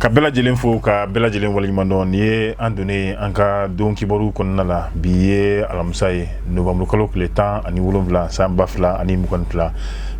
ka bɛɛ lajɛlen fo ka bɛɛ lajɛlen waleɲuman dɔn nin ye an donnen an ka don kibaru kɔnɔna la bi ye alamisa ye novembre kalo tile 17 san 2022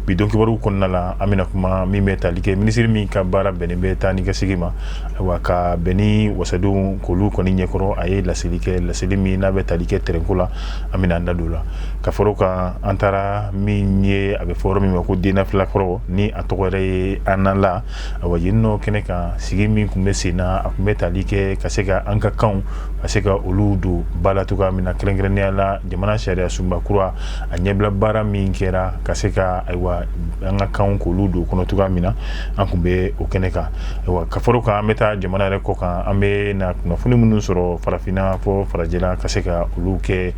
bi don kibaru kɔnɔna la an bɛna kuma min bɛ tali kɛ minisiri min ka baara bɛnnen bɛ taa ni ka segin ma wa ka bɛn ni wasadenw k'olu kɔni ɲɛkɔrɔ a ye laseli kɛ laseli min n'a bɛ tali kɛ terɛnko la an bɛna an da don la ka fara o kan an taara min ye a bɛ fɔ yɔrɔ min ma ko dennafilankɔrɔ ni a tɔgɔ yɛrɛ ye Anala wa yen nɔ kɛnɛ kan sigi min tun bɛ sen na a tun bɛ tali kɛ ka se ka an ka kanw ka se ka olu don ba la cogoya min na kɛrɛnkɛrɛnnenya la jamana sariya sunba kura a ɲɛbila baara min kɛra ka se ka ayiwa an ka kanw k'olu don kɔnɔ cogoya min na an tun bɛ o kɛnɛ kan ayiwa ka fara o kan an bɛ taa jamana yɛrɛ kɔ kan an bɛ na kunnafoni minnu sɔrɔ farafinna fɔ farajɛla ka se ka olu kɛ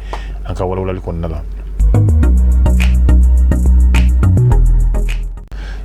an ka walawalali kɔnɔna la.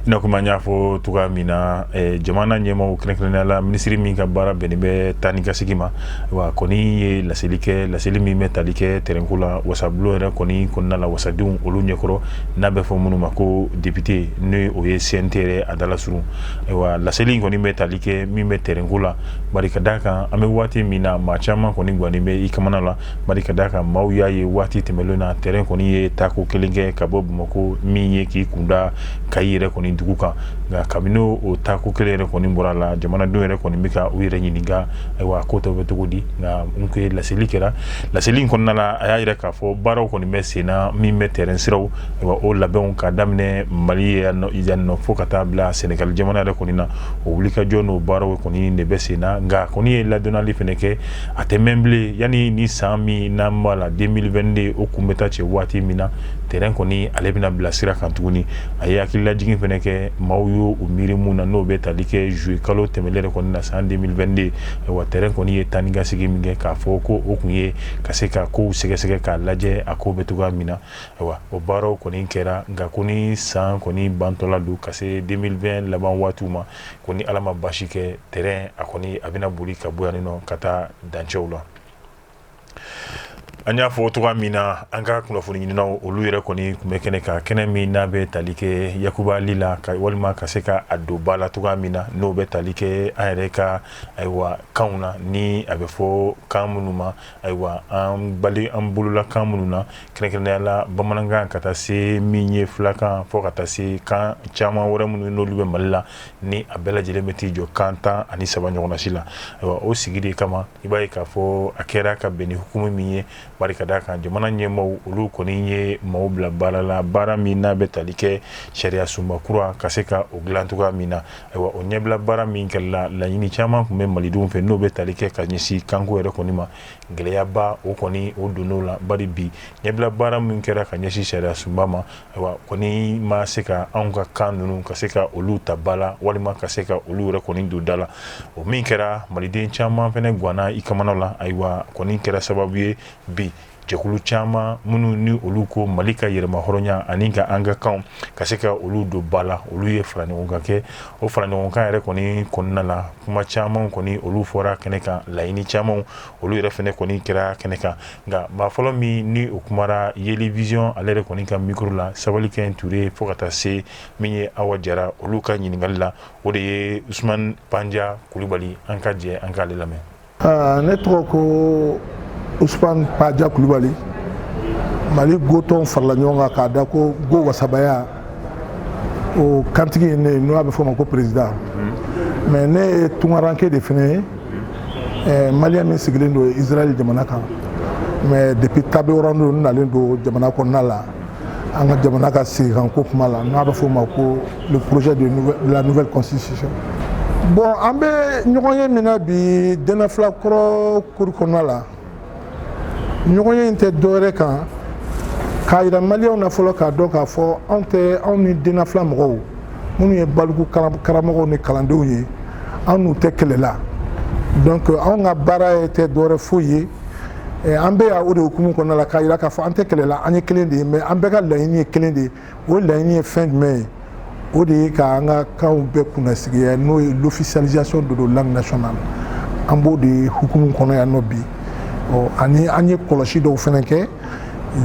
ina kuma n y'a fɔ cogoya min na jamana ɲɛmaaw kɛrɛnkɛrɛnnenya la minisiri min ka baara bɛnnen bɛ taa ni ka segin ma wa kɔni ye laseli kɛ laseli min bɛ tali kɛ terɛnko la wasabulo yɛrɛ kɔni kɔnɔna la wasadenw olu ɲɛkɔrɔ n'a bɛ fɔ minnu ma ko député ni o ye CNT yɛrɛ a dalasurun ayiwa laseli kɔni bɛ tali kɛ min bɛ terɛnko la bari ka d'a kan an bɛ waati min na maa caman kɔni guwanen bɛ i kamana la bari ka d'a kan maaw y'a ye waati tɛmɛlen na terɛn kɔni ye taako kelen kɛ ka bɔ Bamakɔ min ye k'i kunda Kayi yɛrɛ kɔni dugu kan nka kabini o taako kelen yɛrɛ kɔni bɔra la jamanadenw yɛrɛ kɔni bɛ ka u yɛrɛ ɲininka ayiwa ko tɔ bɛ cogo di nka n ko laseli kɛra laseli in kɔnɔna la a y'a yira k'a fɔ baaraw kɔni bɛ sen na min bɛ terɛn siraw ayiwa o labɛnw ka daminɛ Mali yan nɔ fo ka taa bila Senegal jamana yɛrɛ kɔni na o wulikajɔ n'o baaraw kɔni de bɛ sen na nka kɔni ye ladɔnnali fɛnɛ kɛ a tɛ mɛn bilen yanni ni san min n'an b'a la 2022 o kun bɛ taa cɛ waati min na terɛn kɔni ale bɛna bila sira kan tuguni a ye hakililajigin fɛnɛ kɛ maaw y'o miiri mun na n'o bɛ tali kɛ juillet kalo tɛmɛlen kɔni na san 2022 ayiwa terɛn kɔni ye taa ni ka segin min kɛ k'a fɔ ko o kun ye ka se ka kow sɛgɛsɛgɛ k'a lajɛ a ko bɛ cogoya min na ayiwa o baaraw kɔni kɛra nka ko ni san kɔni bantɔla don ka se 2020 laban waatiw ma ko ni ala ma basi kɛ terɛn a kɔni a bɛna boli ka bɔ yan nɔ ka taa dancɛw la. an y'a fɔ cogoya min na an ka kunnafoni ɲininaw olu yɛrɛ kɔni tun bɛ kɛnɛ kan kɛnɛ min n'a bɛ tali kɛ Yakuba Lila walima ka se ka a don ba la cogoya min na n'o bɛ tali kɛ an yɛrɛ ka ayiwa kanw na ni a bɛ fɔ kan minnu ma ayiwa an bolola kan minnu na kɛrɛnkɛrɛnnenya la bamanankan ka taa se min ye filakan fɔ ka taa se kan caman wɛrɛ minnu n'olu bɛ Mali la ni a bɛɛ lajɛlen bɛ t'i jɔ kan 13 ɲɔgɔnna si la ayiwa o sigi de kama i b'a ye k'a fɔ a kɛra ka bɛn ni hukumu min ye bari ka d'a kan jamana ɲɛmaaw olu kɔni ye maaw bila baara la baara min n'a bɛ tali kɛ sariya sunba kura ka se ka o dilan cogoya min na ayiwa o ɲɛbila baara min kɛla laɲini caman tun bɛ malidenw fɛ n'o bɛ tali kɛ ka ɲɛsin kanko yɛrɛ kɔni ma gɛlɛyaba o kɔni o donn'o la bari bi ɲɛbila baara min kɛra ka ɲɛsin sariya sunba ma ayiwa kɔni ma se ka anw ka kan ninnu ka se ka olu ta ba la walima ka se ka olu yɛrɛ kɔni don da la o min kɛra maliden caman fɛnɛ guwanna i kamana la ayiwa kɔni kɛra sababu ye bi jɛkulu caman minnu ni olu ko Mali ka yɛrɛma hɔrɔnya ani ka an ka kanw ka se ka olu don ba la olu ye fara ɲɔgɔn kan kɛ o fara ɲɔgɔn kan yɛrɛ kɔni kɔnɔna la kuma caman kɔni olu fɔra kɛnɛ kan laɲini caman olu yɛrɛ fɛnɛ kɔni kɛra kɛnɛ kan nka maa fɔlɔ min ni o kumara Yeli Vision ale yɛrɛ kɔni ka micro la Sabalikɛ Ture fo ka taa se min ye Awa Jara olu ka ɲininkali la o de ye Usman Panja Kulibali an ka jɛ an k'ale lamɛn. Ne tɔgɔ ko Usman Panja Kulibali Mali gotɔn farala ɲɔgɔn kan k'a da ko go wasabaya o kantigi ye ne n'o a bɛ fɔ ma ko président mais ne ye tungaranke de fɛnɛ ye maliyɛn min sigilen don Israël jamana kan mais depuis tabeɔrɔndo n nalen don jamana kɔnɔna la an ka jamana ka segin ko kuma la n'a bɛ fɔ ma ko le projet de la nouvelle constitution. Bon an bɛ ɲɔgɔn ye min na bi dennafilankɔrɔ cour kɔnɔna la ɲɔgɔn ye in tɛ dɔwɛrɛ kan k'a yira maliyɛnw na fɔlɔ k'a dɔn k'a fɔ anw ni dennafila mɔgɔw minnu ye baliku karamɔgɔw ni kalandenw ye an n'u tɛ kɛlɛ la donc anw ka baara tɛ dɔwɛrɛ foyi ye an bɛ o de hukumu kɔnɔna la k'a yira k'a fɔ an tɛ kɛlɛ la an ye kelen de ye mais an bɛɛ ka laɲini ye kelen de ye o laɲini ye fɛn jumɛn ye o de ye k'an ka kanw bɛɛ kunnasigiya n'o ye l'officialisation de la langue nationale an b'o de hukumu kɔnɔ yan nɔ bi ani an ye kɔlɔsi dɔw fɛnɛ kɛ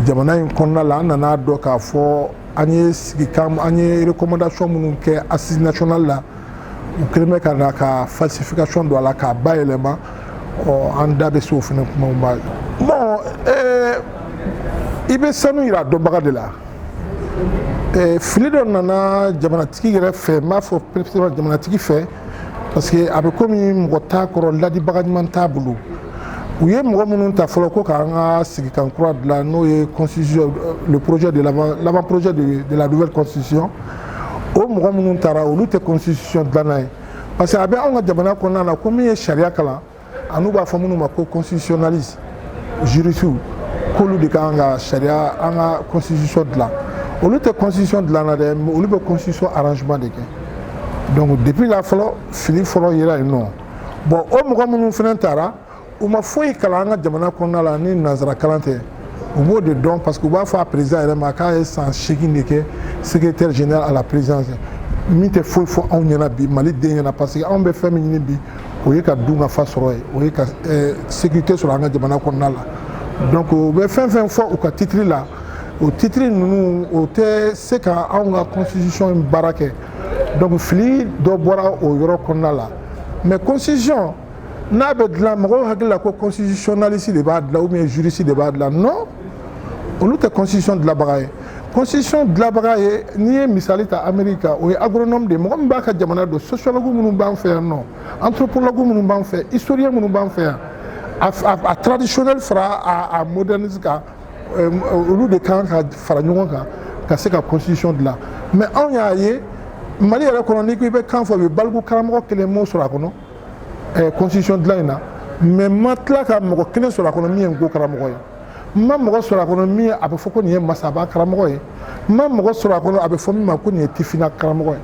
jamana in kɔnɔna la an nana dɔn k'a fɔ an ye recommandation minnu kɛ assise nationale la u kɛlen bɛ ka na ka falsification don a la k'a bayɛlɛma an da bɛ se o fana kumaw ma bon i bɛ sanu yira dɔnbaga de la fili dɔ nana jamanatigi yɛrɛ fɛ n b'a fɔ peut-être jamanatigi fɛ parce que a bɛ komi mɔgɔ t'a kɔrɔ ladibaga ɲuman t'a bolo u ye mɔgɔ minnu ta fɔlɔ ko k'an ka sigikan kura dilan n'o ye constitution le projet de l'avant projet de la nouvelle constitution o mɔgɔ minnu taara olu tɛ constitution dilanna ye parce que a bɛ anw ka jamana kɔnɔna na ko min ye sariya kalan an'u b'a fɔ minnu ma ko constitutionnaliste juristes k'olu de kan ka sariya an ka constitution dilan olu tɛ constitution dilanna dɛ mais olu bɛ constitution arrangement de kɛ donc depuis la fɔlɔ fili fɔlɔ yera yen nɔ bon o mɔgɔ minnu fana taara u ma foyi kalan an ka jamana kɔnɔna la ni nanzara kalan tɛ u b'o de dɔn parce que u b'a fɔ a président yɛrɛ ma k'a ye san 8 de kɛ secrétaire général à la présidence min tɛ foyi fɔ anw ɲɛna bi mali den ɲɛna parce que anw bɛ fɛn min ɲini bi o ye ka dun ka fa sɔrɔ ye o ye ka sécurité sɔrɔ an ka jamana kɔnɔna la donc u bɛ fɛn fɛn fɔ u ka titre la o titre ninnu o tɛ se ka anw ka constitution baara kɛ donc fili dɔ bɔra o yɔrɔ kɔnɔna la mais constitution n'a bɛ dilan mɔgɔw hakili la ko constitutionnaliste de b'a dilan ou bien juriste de b'a dilan non olu tɛ constitution dilanbaga ye constitution dilanbaga ye n'i ye misali ta Amérique o ye agronome de ye mɔgɔ min b'a ka jamana dɔn sociologue minnu b'an fɛ yan nɔ anthropologue minnu b'an fɛ historien minnu b'an fɛ yan a traditionnel fara a moderniste kan olu de kan ka fara ɲɔgɔn kan ka se ka constitution dilan mais anw y'a ye Mali yɛrɛ kɔnɔ n'i ko i bɛ kan fɔ u bɛ baliku karamɔgɔ kelen m'o sɔrɔ a kɔnɔ constitution dilan in na mais ma tila ka mɔgɔ kelen sɔrɔ a kɔnɔ min ye nko karamɔgɔ ye n ma mɔgɔ sɔrɔ a kɔnɔ min ye a bɛ fɔ ko nin ye masaba karamɔgɔ ye n ma mɔgɔ sɔrɔ a kɔnɔ a bɛ fɔ min ma ko nin ye tifina karamɔgɔ ye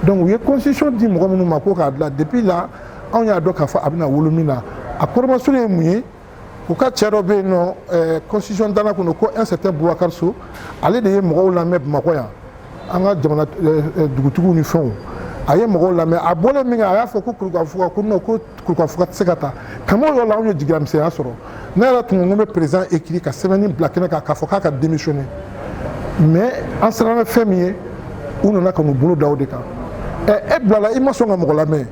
donc u ye constitution di mɔgɔ minnu ma ko k'a dilan depuis là anw y'a dɔn k'a fɔ a bɛna wolo min na a kɔrɔmasurun ye mun ye u ka cɛ dɔ bɛ yen nɔ constitution danna kɔnɔ ko un certain Boubacar Sow ale de ye mɔgɔw lamɛn Bamakɔ yan an ka jamana dugutigiw ni fɛnw a ye mɔgɔw lamɛn a bɔlen min kɛ a y'a fɔ ko kurukanfuga ko non ko kurukanfuga tɛ se ka taa kama yɔrɔ la anw ye jigiyamisɛnya sɔrɔ ne yɛrɛ tun ko n bɛ président écrit ka sɛbɛnni bila kɛnɛ kan k'a fɔ k'a ka démissionner mais an siranna fɛn min ye u nana ka n'u bolo da o de kan e bilala i ma sɔn ka mɔgɔ lamɛn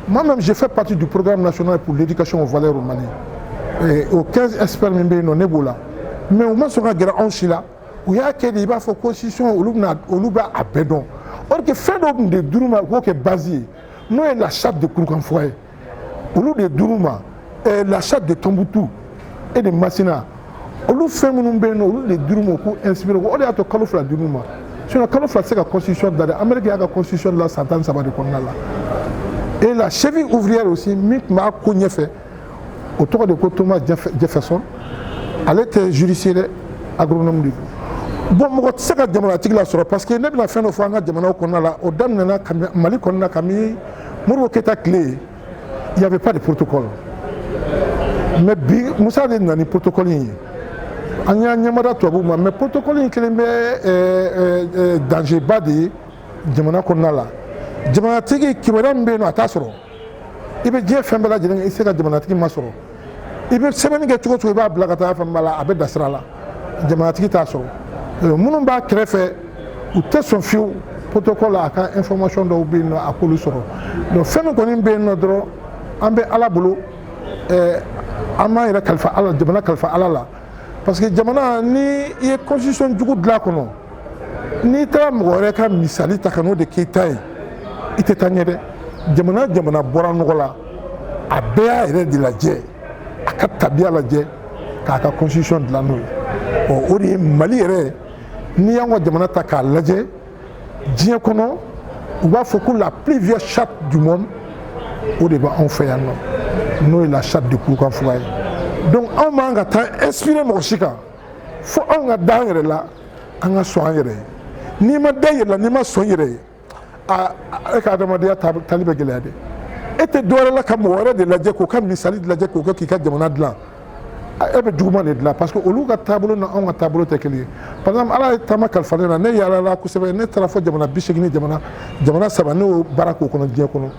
moi-même j'ai fait partie du programme national pour l'éducation aux valeurs au Mali o 15 experts min bɛ yen nɔ ne b'o la mais u ma sɔn ka gɛrɛ anw si la u y'a kɛ de i b'a fɔ constitution olu b'a bɛɛ dɔn or que fɛn dɔ tun de dir'u ma k'o kɛ base ye n'o ye la charte de kurukanfuga ye olu de dir'u ma la charte de Tombouctou et de Masina olu fɛn minnu bɛ yen nɔ olu de dir'u ma k'u inspiré o de y'a to kalo 2 dir'u ma sinon kalo 2 tɛ se ka constitution dilan dɛ Amérique y'a ka constitution dilan san 13 de kɔnɔna la et la cheville ouvrière aussi min tun b'a ko ɲɛfɛ o tɔgɔ de ko Thomas Jefferson ale tɛ juriste ye dɛ agronome de don bon mɔgɔ tɛ se ka jamanatigi la sɔrɔ parce que ne bɛna fɛn dɔ fɔ an ka jamanaw kɔnɔna la o daminɛna Mali kɔnɔna kabini Modibo Keyita tile il y avait pas de protocole mais bi Musa de nana ni protocole in ye an y'a ɲɛmada tubabuw ma mais protocole in kelen bɛ danger ba de ye jamana kɔnɔna la jamanatigi kibaruya min bɛ yen nɔ a t'a sɔrɔ i bɛ diɲɛ fɛn bɛɛ lajɛlen kɛ i tɛ se ka jamanatigi ma sɔrɔ i bɛ sɛbɛnni kɛ cogo o cogo i b'a bila ka taa fɛn b'a la a bɛ dan sira la jamanatigi t'a sɔrɔ minnu b'a kɛrɛfɛ u tɛ sɔn fiyewu protocole a ka information dɔw bɛ yen nɔ a k'olu sɔrɔ donc fɛn min kɔni bɛ yen nɔ dɔrɔn an bɛ Ala bolo an m'an yɛrɛ kalifa Ala jamana kalifa Ala la parce que jamana ni i ye constitution jugu dilan a kɔnɔ n'i taara mɔgɔ wɛrɛ ka misali ta ka n'o de k'i ta ye i tɛ taa ɲɛ dɛ jamana bɔra nɔgɔ la a bɛɛ y'a yɛrɛ de lajɛ a ka tabiya lajɛ k'a ka constitution dilan n'o ye o de ye Mali yɛrɛ n'i y'an ka jamana ta k'a lajɛ diɲɛ kɔnɔ u b'a fɔ ko la plus vieille charte du monde o de b'anw fɛ yan nɔ n'o ye la charte de kurukanfuga ye donc anw man ka taa inspiré mɔgɔ si kan fo anw ka da an yɛrɛ la an ka sɔn an yɛrɛ ye n'i ma da i yɛrɛ la n'i ma sɔn i yɛrɛ ye e ka adamadenya taali bɛ gɛlɛya dɛ e tɛ dɔwɛrɛ la ka mɔgɔ wɛrɛ de lajɛ k'o ka misali lajɛ k'o kɛ k'i ka jamana dilan e bɛ juguman de dilan parce que olu ka taabolo ni anw ka taabolo tɛ kelen ye par exemple Ala ye taama kalifa ne na ne yaalala kosɛbɛ ne taara fɔ jamana 80 jamana 3 ne y'o baara k'o kɔnɔ diɲɛ kɔnɔ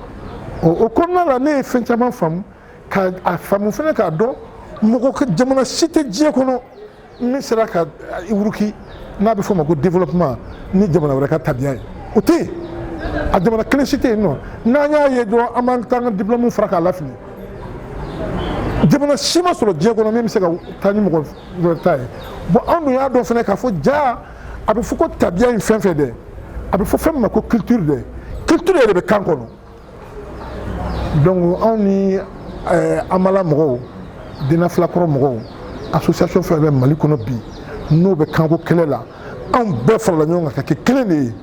o kɔnɔna la ne ye fɛn caman faamu ka a faamu fɛnɛ k'a dɔn mɔgɔ jamana si tɛ diɲɛ kɔnɔ min sera ka wuruki n'a bɛ fɔ o ma ko développement ni jamana wɛrɛ ka tabiya ye o tɛ yen a jamana kelen si tɛ yen nɔ n'an y'a ye dɔrɔn an b'an taa an ka diplôme fara k'a lafili jamana si ma sɔrɔ diɲɛ kɔnɔ min bɛ se ka taa ni mɔgɔ wɛrɛ ta ye bon an dun y'a dɔn fana k'a fɔ ja a bɛ fɔ ko tabiya in fɛn fɛn dɛ a bɛ fɔ fɛn min ma ko culture dɛ culture yɛrɛ bɛ kan kɔnɔ donc anw ni amala mɔgɔw dena filakɔrɔ mɔgɔw association fɛn bɛ Mali kɔnɔ bi n'o bɛ kanko kɛlɛ la anw bɛɛ farala ɲɔgɔn kan ka kɛ kelen de ye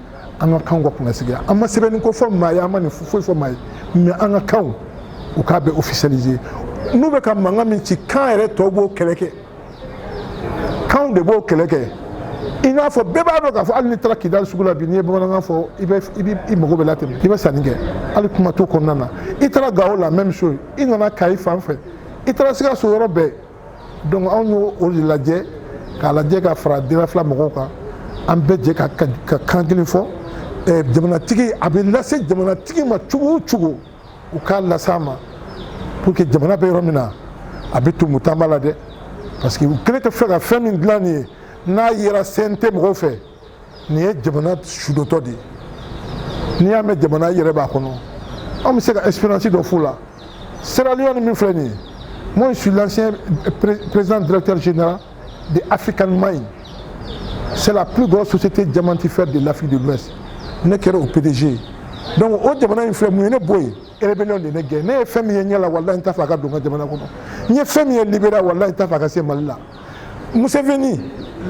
an ka kanw ka kunnasigi an ma sɛbɛnni ko fɔ maa ye an ma nin foyi fɔ maa ye mais an ka kanw u k'a bɛ officialiser n'u bɛ ka mankan min ci kan yɛrɛ tɔw b'o kɛlɛ kɛ kanw de b'o kɛlɛ kɛ i n'a fɔ bɛɛ b'a dɔn k'a fɔ hali n'i taara Kidali sugu la bi n'i ye bamanankan fɔ i mago bɛ latɛmɛ i bɛ sanni kɛ hali kuma t'o kɔnɔna na i taara Gao la même chose i nana Kayi fan fɛ i taara Sikaso yɔrɔ bɛɛ donc anw y'o o de lajɛ k'a lajɛ ka fara denfila mɔgɔw kan an bɛɛ jɛ ka kan kelen fɔ jamanatigi a bɛ lase jamanatigi ma cogo o cogo u k'a lase a ma pour que jamana bɛ yɔrɔ min na a bɛ tumu taama la dɛ parce que u kɛlen tɛ fɛ ka fɛn min dilan nin ye n'a yera CNT mɔgɔw fɛ nin ye jamana sudotɔ de ye n'i y'a mɛn jamana yɛrɛ b'a kɔnɔ anw bɛ se ka expérience dɔ f'u la Sierra Leone min filɛ nin ye moi je suis l'ancien président directeur général de African Mine c'est la plus grosse société diamantifère de l'Afrique de l'Ouest ne kɛra o PDG donc o jamana in filɛ mun ye ne bɔ yen rébellion de ne gɛn ne ye fɛn min ye ɲɛ la walahi n t'a fɛ a ka don n ka jamana kɔnɔ n ye fɛn min ye Libéria walahi n t'a fɛ a ka se Mali la Museveni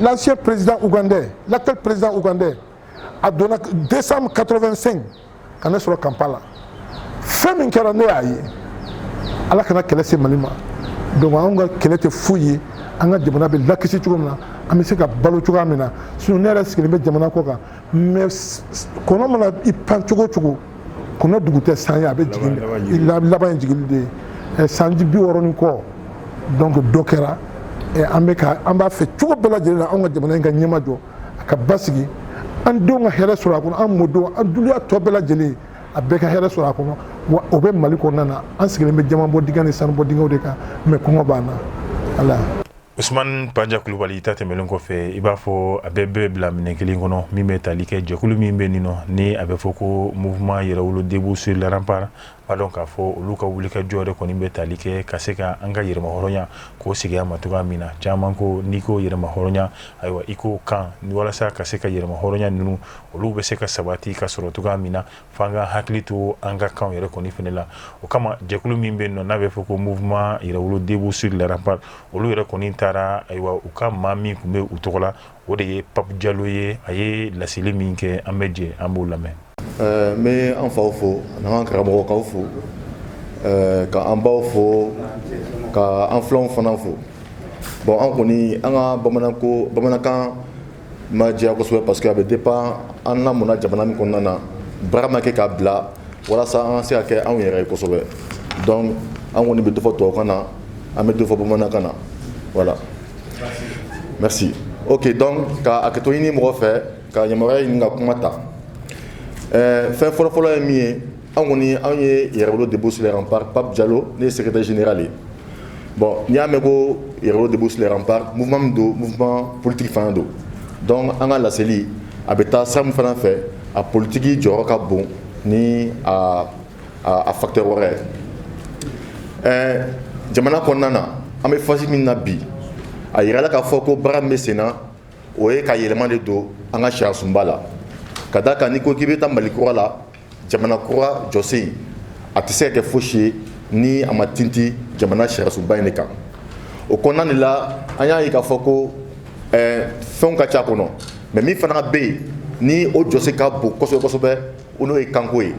l'ancien président ougandais l'actuel président ougandais a donné décembre 85 ka ne sɔrɔ Kampala fɛn min kɛra ne y'a ye Ala kana kɛlɛ se Mali ma donc anw ka kɛlɛ tɛ foyi ye an ka jamana bɛ lakisi cogo min na an bɛ se ka balo cogoya min na sinon ne yɛrɛ sigilen bɛ jamana kɔ kan mais kɔnɔ mana i pan cogo o cogo kɔnɔ dugu tɛ san ye a bɛ jigin laban ye jigili de ye sanji 60 ni kɔ donc dɔ kɛra an b'a fɛ cogo bɛɛ lajɛlen na anw ka jamana in ka ɲɛma jɔ a ka basigi an denw ka hɛrɛ sɔrɔ a kɔnɔ an mɔdenw an duniya tɔ bɛɛ lajɛlen a bɛɛ ka hɛrɛ sɔrɔ a kɔnɔ wa o bɛ Mali kɔnɔna na an sigilen bɛ jama bɔ dingɛ ni sanu bɔ dingɛw de kan mais kɔngɔ b'an na ala Usman Panja Kulubali i ta tɛmɛlen kɔfɛ i b'a fɔ a bɛɛ bɛ bila minɛn kelen kɔnɔ min bɛ tali kɛ jɛkulu min bɛ nin nɔ ni a bɛ fɔ ko mouvement yɛrɛwolo debout sur les remparts b'a dɔn k'a fɔ olu ka wulikajɔ yɛrɛ kɔni bɛ tali kɛ ka se ka an ka yɛrɛmahɔrɔnya k'o segiya ma cogoya min na caman ko n'i ko yɛrɛmahɔrɔnya ayiwa i k'o kan walasa ka se ka yɛrɛmahɔrɔnya ninnu olu bɛ se ka sabati ka sɔrɔ cogoya min na f'an ka hakili to an ka kanw yɛrɛ kɔni fɛnɛ la o kama jɛkulu min bɛ yen nɔ n'a bɛ fɔ ko mouvement yɛrɛwolo debout sur les remparts olu yɛrɛ kɔni taara ayiwa u ka maa min tun bɛ u tɔgɔ la o de ye Pape Diallo ye a ye laseli min kɛ an bɛ jɛ an b'o lamɛn. N bɛ an faw fo n'an ka karamɔgɔkaw fo ka an baw fo ka an filanw fana fo bon an kɔni an ka bamanankan ma diya kosɛbɛ parce que a bɛ dépend an lamɔna jamana min kɔnɔna na baara ma kɛ k'a bila walasa an ka se ka kɛ anw yɛrɛ ye kosɛbɛ donc an kɔni bɛ dɔ fɔ tubabukan na an bɛ dɔ fɔ bamanankan na voilà merci ok donc ka hakɛto ɲini mɔgɔ fɛ ka yamaruya ɲini ka kuma ta fɛn fɔlɔfɔlɔ ye min ye anw kɔni anw ye yɛrɛwolo debout sur les remparts Pape Diallo ne ye secrétaire général ye bon n'i y'a mɛn ko yɛrɛwolo debout sur les remparts mouvement min don mouvement politique fana don donc an ka laseli a bɛ taa sira min fana fɛ a politique jɔyɔrɔ ka bon ni a facteur wɛrɛ ye jamana kɔnɔna na an bɛ phase min na bi a yirala k'a fɔ ko baara min bɛ sen na o ye ka yɛlɛma de don an ka sariya sunba la ka d'a kan n'i ko k'i bɛ taa Mali kura la jamana kura jɔsen a tɛ se ka kɛ fosi ye ni a ma tinti jamana sariya sunba in de kan o kɔnɔna de la an y'a ye k'a fɔ ko fɛnw ka ca a kɔnɔ mais min fana bɛ yen ni o jɔsen ka bon kosɛbɛ kosɛbɛ o n'o ye kanko ye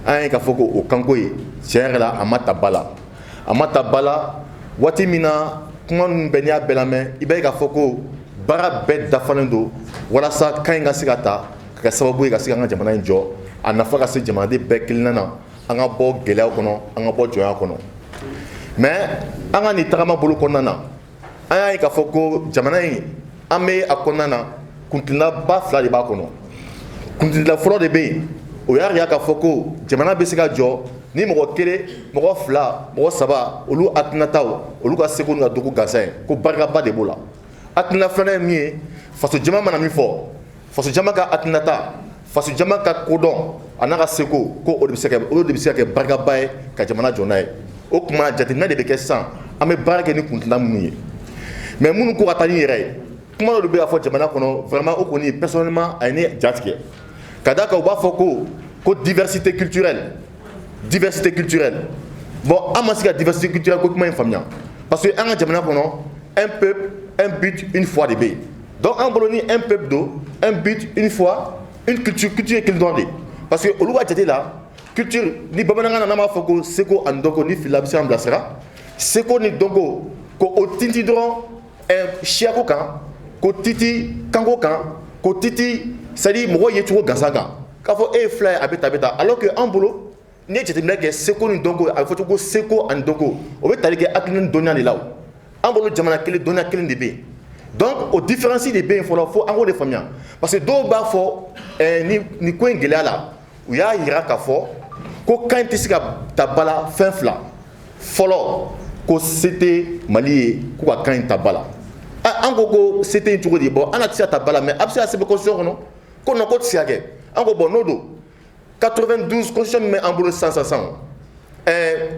an y'a ye k'a fɔ ko o kanko ye tiɲɛ yɛrɛ la a ma ta ba la a ma ta ba la waati min na kuma ninnu bɛɛ n'i y'a bɛɛ lamɛn i b'a ye k'a fɔ ko baara bɛɛ dafalen don walasa kan in ka se ka ta ka kɛ sababu ye ka se ka an ka jamana in jɔ a nafa ka se jamanaden bɛɛ kelenna na an ka bɔ gɛlɛyaw kɔnɔ an ka bɔ jɔnya kɔnɔ mais an ka nin tagama bolo kɔnɔna na an y'a ye k'a fɔ ko jamana in an bɛ a kɔnɔna na kuntilaba fila de b'a kɔnɔ kuntilila fɔlɔ de bɛ yen o y'a yira k'a fɔ ko jamana bɛ se ka jɔ ni mɔgɔ kelen mɔgɔ fila mɔgɔ saba olu hakilinataw olu ka seko n'u ka dɔgɔ gansan ye ko barikaba de b'o la hakilina filanan ye min ye faso jama mana min fɔ faso jama ka hakilinata faso jama ka kodɔn anaka seko ko o de bi se ka baraka baye ka jamana jona ye o kuma jateminɛ de bɛ kɛ sisan an bɛ baara kɛ ni kuntilan minnu ye mais minnu ko ka taa ni yɛrɛ ye kuma dɔ de bɛ ka fɔ jamana kɔnɔ vraiment o kɔni personnellement a ye ne jatigɛ ka d'a kan u b'a fɔ ko diversité culturelle bon an ma se ka diversité culturelle ko kuma in faamuya parce que an ka jamana kɔnɔ un peuple un but une foi de bɛ yen donc an bolo ni un peuple do un but une foi une culture ye kelen dɔrɔn de parce que olu ka jate la culture ni bamanankan na n'an b'a fɔ ko seko ani dɔnko ni filila bɛ se k'an bilasira seko ni dɔnko ko o tinti dɔrɔn siyako kan ko titi kanko kan ko titi c'est à dire mɔgɔ ye cogo gansan kan k'a fɔ e ye fila ye a bɛ ta alors que an bolo n'i ye jateminɛ kɛ seko ni dɔnko a bɛ fɔ cogo ko seko ani dɔnko o bɛ tali kɛ hakilina ni dɔnniya de la o an bolo jamana kelen dɔnniya kelen de bɛ yen donc o différence de bɛ yen fɔlɔ fo an k'o de faamuya parce que dɔw b'a fɔ ni ko in gɛlɛya la u y'a yira k'a fɔ ko kan tɛ se ka ta ba la fɛn fila fɔlɔ ko se tɛ mali ye k'u ka kan in ta ba la an ko se tɛ cogo di bon an na tɛ se ka ta ba la mais a bɛ se ka sɛbɛn constitution kɔnɔ ko non ko tɛ se ka kɛ an ko bon n'o don 92 constitution min bɛ an bolo sisan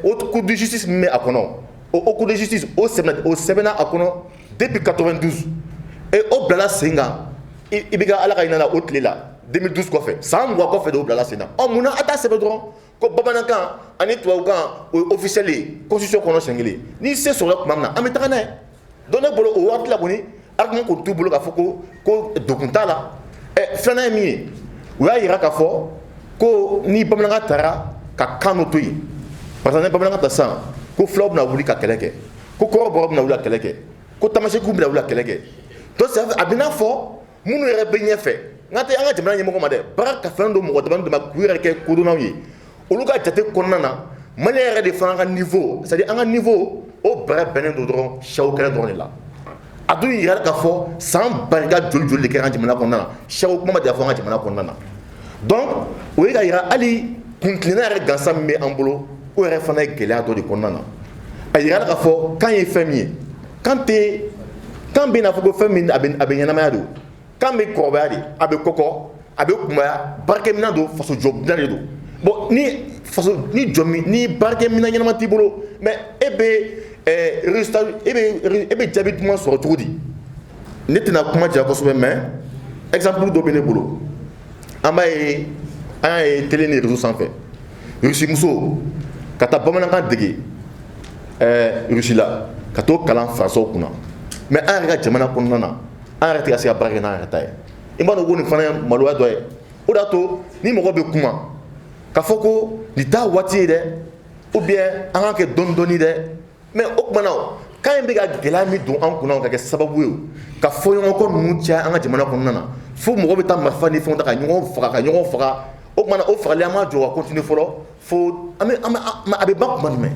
o cour de justice min bɛ a kɔnɔ o cour de justice o sɛbɛnna a kɔnɔ depuis 92 et o bilala sen kan i bɛ ka ala ka hinɛ na o tile la 2012 kɔfɛ san 20 kɔfɛ de o bilala sen na munna a t'a sɛbɛn dɔrɔn ko bamanankan ani tubabukan o ye officiel ye constitution kɔnɔ siɲɛ kelen ni se sɔrɔla tuma min na an bɛ taga n'a ye donc ne bolo o waati la kɔni argument k'o t'u bolo k'a fɔ ko dogun t'a la filanan ye min ye u y'a yira k'a fɔ ko ni bamanankan taara ka kan dɔ to yen parce que ni bamanankan ta sisan ko filaw bɛna wuli ka kɛlɛ kɛ ko kɔrɔbɔrɔ bɛna wuli ka kɛlɛ kɛ ko tamasɛkiw bɛna wuli ka kɛlɛ kɛ donc a bɛ n'a fɔ minnu yɛrɛ bɛ ɲɛfɛ n ka tɛ an ka jamana ɲɛmɔgɔ ma dɛ baara ka fɛn dɔ mɔgɔ dama dama k'u yɛrɛ kɛ kodɔnnaw ye olu ka jate kɔnɔna na maliyɛn yɛrɛ de fana ka niveau c'est à dire an ka niveau o bɛrɛ bɛnnen don dɔrɔn siyaw kɛlɛ dɔrɔn de la a dun yira k'a fɔ san barika joli de kɛ an ka jamana kɔnɔna na siyaw kuma ma deli ka fɔ an ka jamana kɔnɔna na donc o ye ka yira hali kuntilenna yɛrɛ gansan min bɛ an bolo o yɛrɛ fana ye gɛlɛya dɔ de kɔnɔna na a yira k'a fɔ kan ye fɛn min ye kan bɛ n'a fɔ ko fɛn min a bɛ ɲɛnamaya don kan bɛ kɔrɔbaya de a bɛ kɔkɔ a bɛ kunbaya baarakɛminɛn don faso jɔminɛn de don bon ni baarakɛminɛn ɲɛnama t'i bolo mais e bɛ résultat e bɛ jaabi duman sɔrɔ cogo di ne tɛna kuma janya kosɛbɛ mais exemple dɔ bɛ ne bolo an y'a ye télé ni réseau sanfɛ Rusi muso ka taa bamanankan dege Rusi la ka t'o kalan faransaw kunna mais an yɛrɛ ka jamana kɔnɔna na an yɛrɛ tɛ ka se ka baara kɛ n'an yɛrɛ ta ye i b'a dɔn ko nin fana ye maloya dɔ ye o de y'a to ni mɔgɔ bɛ kuma k'a fɔ ko nin t'a waati ye dɛ ou bien an ka kɛ dɔɔni dɔɔni dɛ mais o tuma na kan in bɛ ka gɛlɛya min don an kunna ka kɛ sababu ye ka fɔɲɔgɔnkɔ ninnu caya an ka jamana kɔnɔna na fo mɔgɔ bɛ taa marifa ni fɛnw ta ka ɲɔgɔn faga o tuma na o fagali an ma jɔ ka continuer fɔlɔ fo a bɛ ban kuma jumɛn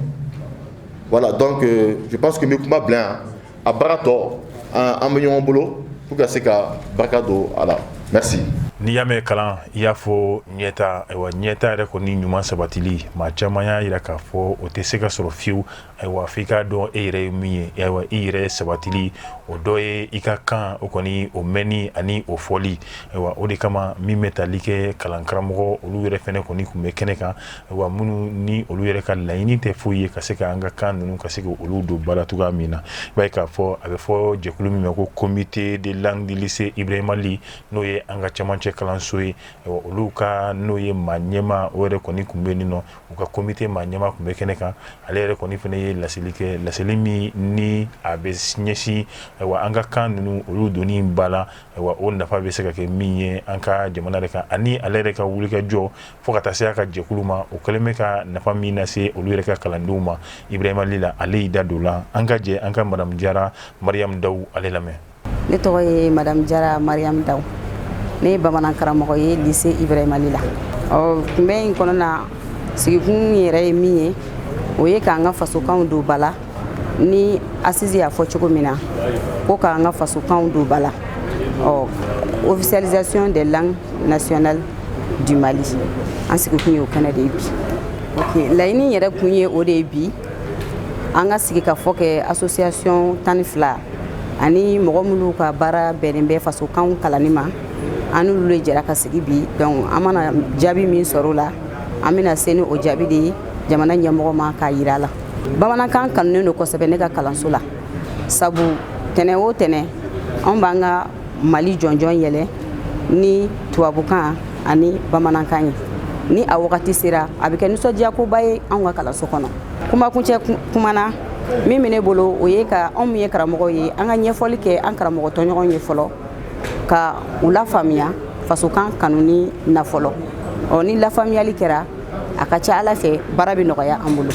voilà donc je pense que n bɛ kuma bila yan a baara tɔ an bɛ ɲɔgɔn bolo pour ka se ka barika don a la merci. N'i y'a mɛn kalan i y'a fɔ ɲɛta ayiwa ɲɛta yɛrɛ kɔni ɲuman sabatili maa caman y'a yira k'a fɔ o tɛ se ka sɔrɔ fiyewu ayiwa f'i k'a dɔn e yɛrɛ ye min ye ayiwa i yɛrɛ sabatili o dɔ ye i ka kan o kɔni o mɛnni ani o fɔli ayiwa o de kama min bɛ tali kɛ kalan karamɔgɔ olu yɛrɛ fɛnɛ kɔni kun bɛ kɛnɛ kan ayiwa minnu ni olu yɛrɛ ka laɲini tɛ foyi ye ka se ka an ka kan ninnu ka se ka olu don ba la cogoya min na i b'a ye k'a fɔ a bɛ fɔ jɛkulu min ma ko comité de langue du lycée Ibrahima Ly n'o ye an ka camancɛ kalanso ye olu ka n'o ye maa ɲɛma o yɛrɛ kɔni kun bɛ nin nɔ u ka comité maa ɲɛma kun bɛ kɛnɛ kan ale yɛrɛ kɔni fana ye laseli kɛ laseli min ni a bɛ ɲɛsin ayiwa an ka kan ninnu olu donni ba la ayiwa o nafa bɛ se ka kɛ min ye an ka jamana yɛrɛ kan ani ale yɛrɛ ka wulikajɔ fo ka taa se a ka jɛkulu ma o kɛlen bɛ ka nafa min lase olu yɛrɛ ka kalandenw ma Ibrahima Ly la ale y'i da don o la an ka jɛ an ka madame Jara Mariam Dawu ale lamɛn. Ne tɔgɔ ye madame Jara Mariam Dawu ne ye bamanan karamɔgɔ ye lycée Ibrahima Ly la kunbɛn in kɔnɔ na sigikun yɛrɛ ye min ye o ye k'an ka fasokanw don ba la ni Assise y'a fɔ cogo min na ko k'an ka fasokanw don ba la officialisation des langues nationales du Mali an sigikun ye o kɛnɛ de ye bi laɲini yɛrɛ kun ye o de ye bi an ka sigi ka fɔ kɛ association 12 ani mɔgɔ minnu ka baara bɛnnen bɛ fasokanw kalanni ma an n'olu de jɛra ka sigi bi donc an mana jaabi min sɔrɔ o la an bɛna se ni o jaabi de ye jamana ɲɛmɔgɔ ma k'a yira a la. Bamanankan kanunen don kosɛbɛ ne ka kalanso la sabu tɛnɛ o tɛnɛ an b'an ka Mali jɔnjɔn yɛlɛ ni tubabukan ani bamanankan ye. Ni a wagati sera a bɛ kɛ nisɔndiyakoba ye anw ka kalanso kɔnɔ. Kumakuncɛ kuma na min bɛ ne bolo o ye ka anw min ye karamɔgɔ ye an ka ɲɛfɔli kɛ an karamɔgɔ tɔɲɔgɔn ye fɔlɔ ka u lafaamuya fasokan kanu ni nafɔlɔ. Ni lafaamuyali kɛra a ka ca Ala fɛ baara bɛ nɔgɔya an bolo.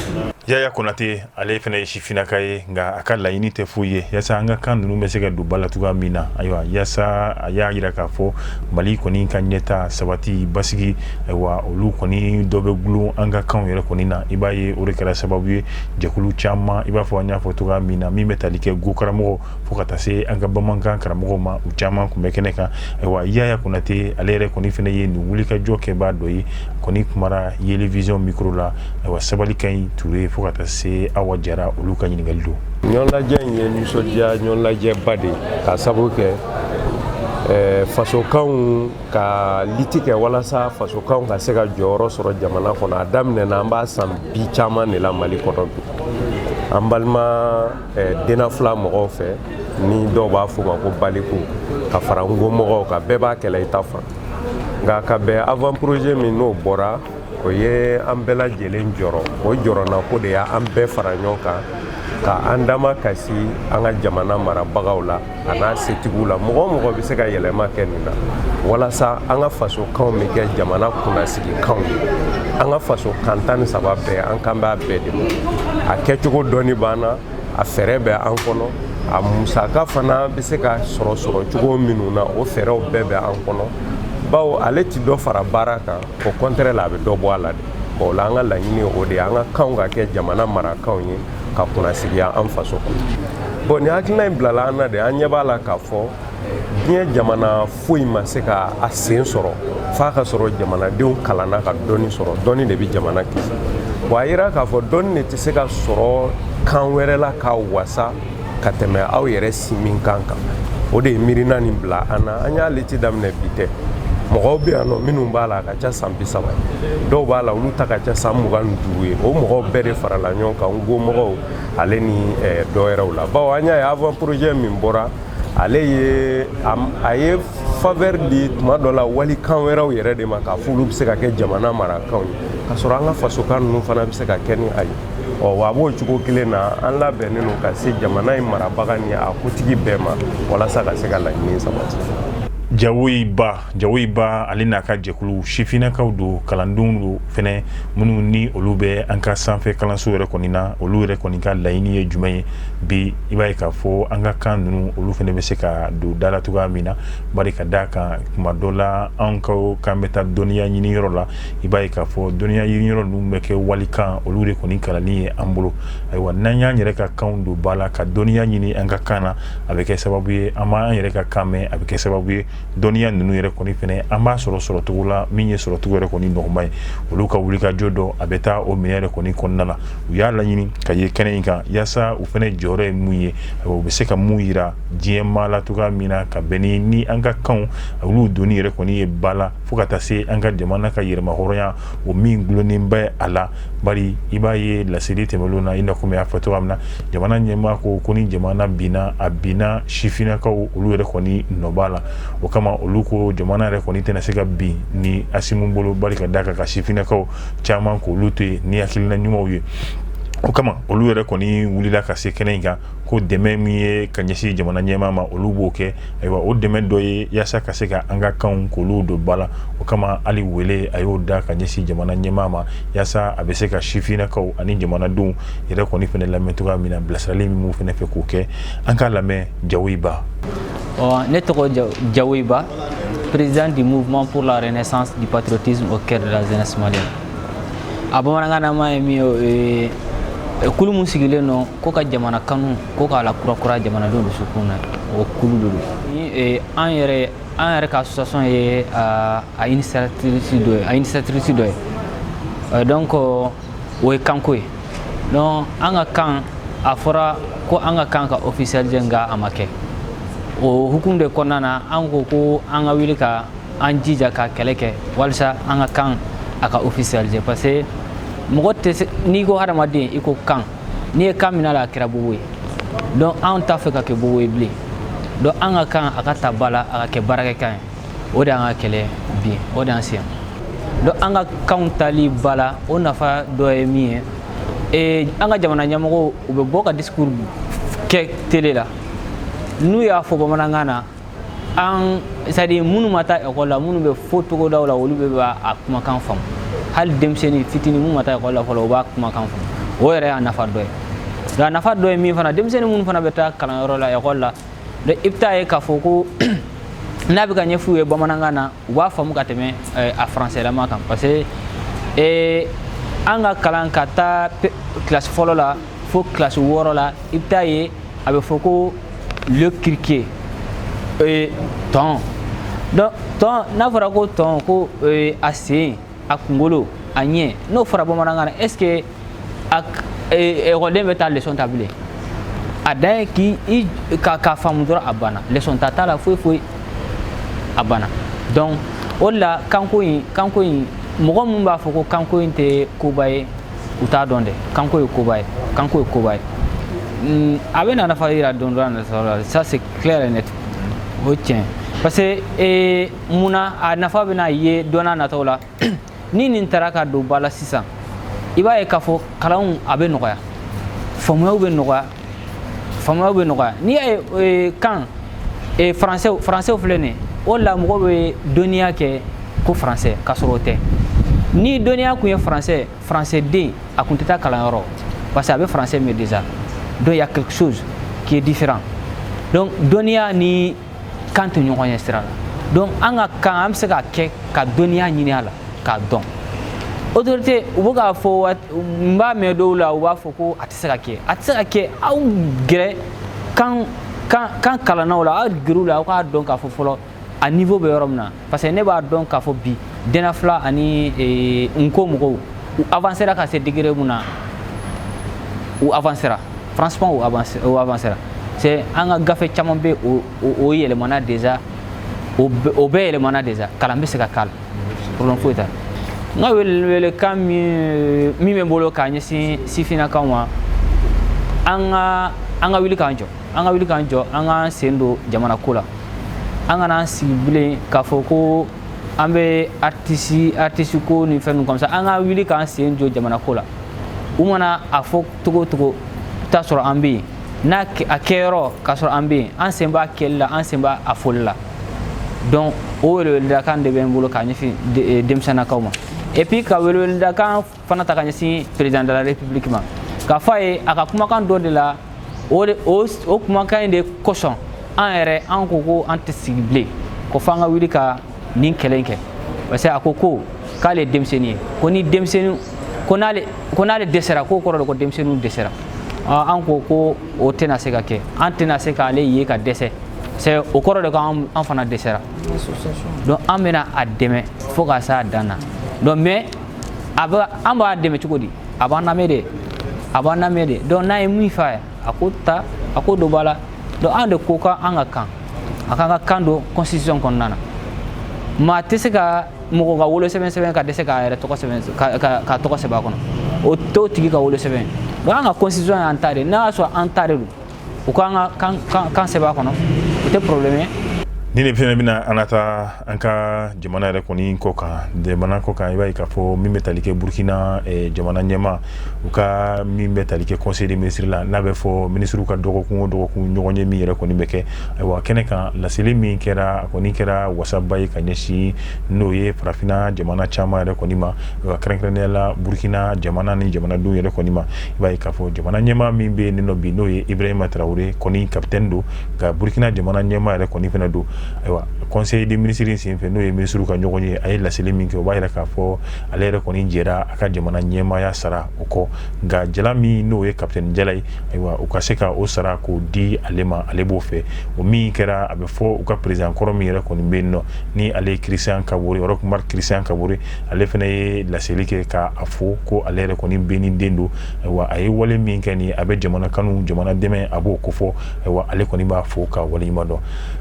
Yaya Konate ale fana ye sifinaka ye nka a ka laɲini tɛ foyi ye yasa an ka kan ninnu bɛ se ka don ba la cogoya min na ayiwa yasa a y'a yira k'a fɔ Mali kɔni ka ɲɛta sabati basigi ayiwa olu kɔni dɔ bɛ gulon an ka kanw yɛrɛ kɔni na i b'a ye o de kɛra sababu ye jɛkulu caman i b'a fɔ an y'a fɔ cogoya min na min bɛ tali kɛ go karamɔgɔ fo ka taa se an ka bamanankan karamɔgɔw ma u caman kun bɛ kɛnɛ kan ayiwa Yaya Konate ale yɛrɛ kɔni fana ye nin wulikajɔ kɛbaa dɔ ye kɔni kumara Yeli Vision micro la ayiwa sabali ka ɲi Ture fo ka taa se Awa Jara olu ka ɲininkali don. Ɲɔgɔn lajɛ in ye nisɔndiya ɲɔgɔn lajɛba de k'a sababu kɛ fasokanw ka liti kɛ walasa fasokanw ka se ka jɔyɔrɔ sɔrɔ jamana kɔnɔ a daminɛna an b'a san bi caman de la Mali kɔnɔ bi an balima denna fila mɔgɔw fɛ ni dɔw b'a fɔ ma ko baliku ka fara ngo mɔgɔw kan bɛɛ b'a kɛlɛ i ta fan nka ka bɛn avant projet min n'o bɔra o ye an bɛɛ lajɛlen jɔrɔ o jɔrɔna ko de y'an bɛɛ fara ɲɔgɔn kan ka an dama kasi an ka jamana marabagaw la a n'a setigiw la mɔgɔ o mɔgɔ bɛ se ka yɛlɛma kɛ nin na walasa an ka fasokanw bɛ kɛ jamana kunnasigikanw ye an ka faso kan 13 bɛɛ an kan b'a bɛɛ de ma a kɛcogo dɔɔni b'an na a fɛɛrɛ bɛ an kɔnɔ a musaka fana bɛ se ka sɔrɔ cogo minnu na o fɛɛrɛw bɛɛ bɛ an kɔnɔ bawo ale ti dɔ fara baara kan o contraire la a bɛ dɔ bɔ a la de o la an ka laɲini o de an ka kanw ka kɛ jamana marakanw ye ka kunnasigiya an faso kɔnɔ bon ni hakilina in bilala an na de an ɲɛ b'a la k'a fɔ diɲɛ jamana foyi ma se ka a sen sɔrɔ f'a ka sɔrɔ jamanadenw kalanna ka dɔnni sɔrɔ dɔnni de bɛ jamana kisi bon a yira k'a fɔ dɔnni de tɛ se ka sɔrɔ kan wɛrɛ la ka wasa ka tɛmɛ aw yɛrɛ si min kan kan o de ye miirina nin bila an na an y'a liti daminɛ bi tɛ mɔgɔw bɛ yan nɔ minnu b'a la a ka ca san 30 dɔw b'a la olu ta ka ca san 25 ye o mɔgɔw bɛɛ de farala ɲɔgɔn kan ngo mɔgɔw ale ni dɔ wɛrɛw la bawo an y'a ye avant projet min bɔra ale ye a ye faveur di tuma dɔ la walikan wɛrɛw yɛrɛ de ma k'a fɔ olu bɛ se ka kɛ jamana marakanw ye ka sɔrɔ an ka fasokan ninnu fana bɛ se ka kɛ ni a ye wa a b'o cogo kelen na an labɛnnen don ka se jamana in marabaga ni a kotigi bɛɛ ma walasa ka se ka laɲini sabati. Jawoyiba ale n'a ka jɛkulu sifinnakaw don kalandenw don fɛnɛ minnu ni olu bɛ an ka sanfɛ kalanso yɛrɛ kɔni na olu yɛrɛ kɔni ka laɲini ye jumɛn ye bi i b'a ye k'a fɔ an ka kan ninnu olu fɛnɛ bɛ se ka don da la cogoya min na bari ka d'a kan tuma dɔ la an k'an bɛ taa dɔnniya ɲiniyɔrɔ la i b'a ye k'a fɔ dɔnniya ɲiniyɔrɔ ninnu bɛ kɛ walikan olu de kɔni kalanni ye an bolo ayiwa n'an y'an yɛrɛ ka kanw don ba la ka dɔnniya ɲini an ka kan na a bɛ kɛ sababu ye an b'an yɛrɛ ka kan mɛn a bɛ kɛ sababu ye dɔnniya ninnu yɛrɛ kɔni fɛnɛ an b'a sɔrɔ cogo la min ye sɔrɔ cogo yɛrɛ kɔni nɔgɔma ye olu ka wulikajɔ dɔ a bɛ taa o minɛ yɛrɛ kɔni kɔnɔna la u y'a laɲini ka ye kɛnɛ in kan yaasa u fɛnɛ jɔyɔrɔ ye mun ye u bɛ se ka mun yira diɲɛ maa la cogoya min na ka bɛn ni an ka kanw olu donni yɛrɛ kɔni ye ba la fo ka taa se an ka jamana ka yɛrɛma hɔrɔnya o min gulonnen bɛ a la bari i b'a ye laseli tɛmɛnlen na i n'a komi y'a fɔ cogoya min na jamana ɲɛmaa ko ni jamana binna a binna sifinnakaw olu yɛrɛ kɔni nɔ b'a la o kama olu ko jamana yɛrɛ kɔni tɛna se ka bin ni Asimu bolo bari ka d'a kan ka sifinnakaw caman k'olu to yen ni hakilina ɲumanw ye o kama olu yɛrɛ kɔni wulila ka se kɛnɛ in kan ko dɛmɛ min ye ka ɲɛsin jamana ɲɛmaa ma olu b'o kɛ ayiwa o dɛmɛ dɔ ye yaasa ka se ka an ka kanw k'olu don ba la o kama hali wele a y'o da ka ɲɛsin jamana ɲɛmaa ma yaasa a bɛ se ka sifinnakaw ani jamanadenw yɛrɛ kɔni fɛnɛ lamɛn cogoya min na bilasirali min fɛnɛ fɛ k'o kɛ an k'a lamɛn Jawoyiba. Ne tɔgɔ Jawoyiba, président du mouvement pour la renaissance du patriotisme au cœur de la jeunesse malienne. A bamanankan na ma ye min ye kulu mun sigilen no ko ka jamana kanu ko k'a la kurakura jamanadenw dusukun na o kulu de don an yɛrɛ ka association ye a initiatrice dɔ ye donc o ye kanko ye donc an ka kan a fɔra ko an ka kan ka officialiser nka a ma kɛ o hukum de kɔnɔna an ko an ka wuli ka an jija ka kɛlɛ kɛ walasa an ka kan a ka officialiser parce que mɔgɔ tɛ se n'i ko hadamaden i ko kan n'i ye kan minɛ a la a kɛra bobo ye donc an t'a fɛ ka kɛ bobo ye bilen donc an ka kan a ka ta ba la a ka kɛ baarakɛkan ye o de y'an ka kɛlɛ bi o de y'an se yan donc an ka kanw tali ba la o nafa dɔ ye min ye an ka jamana ɲɛmɔgɔw u bɛ bɔ ka discours kɛ télé la n'u y'a fɔ bamanankan na an c'est à dire minnu ma taa école la minnu bɛ fo togodaw la olu bɛ a kumakan faamu hali denmisɛnnin fitinin minnu ma taa école la fɔlɔ u b'a kumakan faamu o yɛrɛ y'a nafa dɔ ye donc a nafa dɔ ye min fana denmisɛnnin minnu fana bɛ taa kalanyɔrɔ la école la donc i bɛ taa ye k'a fɔ ko n'a bɛ ka ɲɛf'u ye bamanankan na u b'a faamu ka tɛmɛ a français lama kan parce que an ka kalan ka taa classe fɔlɔ la fo classe 6 la i bɛ taa ye a bɛ fɔ ko le criquet tɔn donc tɔn n'a fɔra ko tɔn ko a sen a kunkolo a ɲɛ n'o fɔra bamanankan na est ce que ekɔliden bɛ taa leçon ta bilen a dan ye k'a faamu dɔrɔn a banna leçon ta t'a la foyi foyi a banna donc o de la kanko in mɔgɔ min b'a fɔ ko kanko in tɛ koba ye u t'a dɔn dɛ kanko ye koba ye kanko ye koba ye a bɛ na nafa yira don dɔ la ça c'est clair et net o ye tiɲɛ parce que munna a nafa bɛ na ye don n'a nataw la ni nin taara ka don ba la sisan i b'a ye k'a fɔ kalanw a bɛ nɔgɔya faamuyaw bɛ nɔgɔya n'i y'a ye kan français filɛ nin ye o la mɔgɔ bɛ dɔnniya kɛ ko français k'a sɔrɔ o tɛ ni dɔnniya kun ye français den a kun tɛ taa kalanyɔrɔ parce que a bɛ français mɛn déjà donc il y a quelque chose qui est différent donc dɔnniya ni kan tɛ ɲɔgɔn ɲɛ sira la donc an ka kan an bɛ se ka kɛ ka dɔnniya ɲini a la k'a dɔn autorité u bɛ k'a fɔ n b'a mɛn dɔw la u b'a fɔ ko a tɛ se ka kɛ aw gɛrɛ kan kalannaw la aw gɛrɛw la aw k'a dɔn k'a fɔ fɔlɔ a niveau bɛ yɔrɔ min na parce que ne b'a dɔn k'a fɔ bi denafila ani nko mɔgɔw u avancera ka se degré mun na u avancera franchement u avancera c'est an ka gafe caman bɛ o yɛlɛmana déjà o bɛɛ yɛlɛmana déjà kalan bɛ se ka k'a la problème foyi t'a la n ka welekan min bɛ n bolo k'a ɲɛsin sifinnakaw ma an ka wuli k'an jɔ an k'an sen don jamana ko la an kana sigi bilen k'a fɔ ko an bɛ artiste ko ni fɛn ninnu comme ça an ka wuli k'an sen jɔ jamana ko la u mana a fɔ togo o togo t'a sɔrɔ an bɛ yen n'a a kɛyɔrɔ k'a sɔrɔ an bɛ yen an sen b'a kɛli la an sen b'a foli la donc o weleweledakan de bɛ n bolo k'a ɲɛsin denmisɛnninakaw ma et puis ka weleweledakan fana ta ka ɲɛsin président de la république ma k'a fɔ a ye a ka kumakan dɔ de la o kumakan in de kosɔn an yɛrɛ an ko an tɛ sigi bilen ko f'an ka wuli ka nin kɛlɛ in kɛ parce que a ko k'ale ye denmisɛnnin ye ko ni denmisɛnnin ko n'ale dɛsɛra k'o kɔrɔ de ko denmisɛnninw dɛsɛra an ko o tɛna se ka kɛ an tɛna se k'ale ye ka dɛsɛ c'est o kɔrɔ de ko an fana dɛsɛra donc an bɛna a dɛmɛ fo ka s'a dan na donc mais an b'a dɛmɛ cogo di a b'an lamɛn de donc n'a ye min f'a ye a ko dɔ b'a la donc an de ko k'an ka kan a k'an ka kan don constitution kɔnɔna na maa tɛ se ka mɔgɔ ka wolosɛbɛn ka dɛsɛ k'a yɛrɛ tɔgɔ sɛbɛn ka tɔgɔ sɛbɛn a kɔnɔ o t'o tigi ka wolosɛbɛn donc an ka constitution y'an ta de n'a y'a sɔrɔ an ta de don u k'an ka kan sɛbɛn a kɔnɔ o tɛ problème ye. ni ne fɛnɛ bɛna an taa an ka jamana yɛrɛ kɔni kɔ kan jamana kɔ kan i b'a ye k'a fɔ min bɛ tali kɛ burukina jamana ɲɛma u ka min bɛ tali kɛ conseil des ministres la n'a bɛ fɔ ministres ka dɔgɔkun o dɔgɔkun ɲɔgɔn ye min yɛrɛ kɔni bɛ kɛ ayiwa kɛnɛ kan laseli min kɛra a kɔni kɛra wasaba ye ka ɲɛsin n'o ye farafinna jamana caman yɛrɛ kɔni ma kɛrɛnkɛrɛnnenya la burukina jamana ni jamanadenw yɛrɛ kɔni ma i b'a ye k'a fɔ jamana ɲɛma min bɛ yen nɔ bi n'o ye Ibrahima Traoré kɔni capitaine don ka burukina jamana ɲɛma yɛrɛ kɔni fɛnɛ don ayiwa conseil des ministres sen fɛ n'o ye ministre ka ɲɔgɔn ye a ye laseli min kɛ o b'a yira k'a fɔ ale yɛrɛ kɔni jɛra a ka jamana ɲɛmaya sara o kɔ nka jala min n'o ye capitaine Jala ye ayiwa u ka se ka o sara k'o di ale ma ale b'o fɛ o min kɛra a bɛ fɔ u ka président kɔrɔ min yɛrɛ kɔni bɛ yen nɔ ni ale ye Christian Kabore Roch-Marc Christian Kabore ale fana ye laseli kɛ k'a fɔ ko ale yɛrɛ kɔni bɛ ni den don ayiwa a ye wale min kɛ ni a bɛ jamana kanu jamana dɛmɛ a b'o kofɔ ayiwa ale kɔni b'a fɔ ka waleɲuman dɔn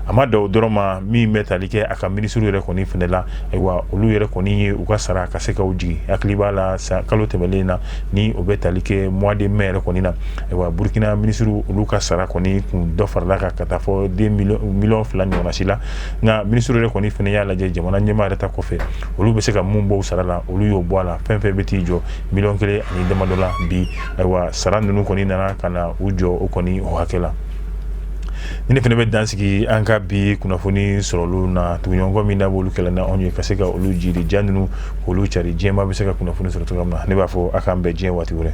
a ma da o dɔrɔn ma min bɛ tali kɛ a ka ministre yɛrɛ kɔni fana la ayiwa olu yɛrɛ kɔni ye u ka sara ka se k'u jigi hakili b'a la kalo tɛmɛlen na ni o bɛ tali kɛ mois de mai yɛrɛ kɔni na ayiwa Burkina ministre olu ka sara kɔni kun dɔ farala kan ka taa fɔ 2 millions ɲɔgɔnna si la nka ministre yɛrɛ kɔni fana y'a lajɛ jamana ɲɛmaa yɛrɛ ta kɔfɛ olu bɛ se ka mun bɔ u sara la olu y'o bɔ a la fɛn fɛn bɛ t'i jɔ 1 million ani damadɔ la bi ayiwa sara ninnu kɔni nana ka na u jɔ o kɔni o hakɛ la ni ne fana bɛ dan sigi an ka bi kunnafoni sɔrɔlu na tuguɲɔgɔn min dab'olu kɛlɛ na anw ye ka se ka olu jiri ja ninnu k'olu cari diɲɛma bɛ se ka kunnafoni sɔrɔ cogoya min na ne b'a fɔ a k'an bɛn diɲɛ waati wɛrɛ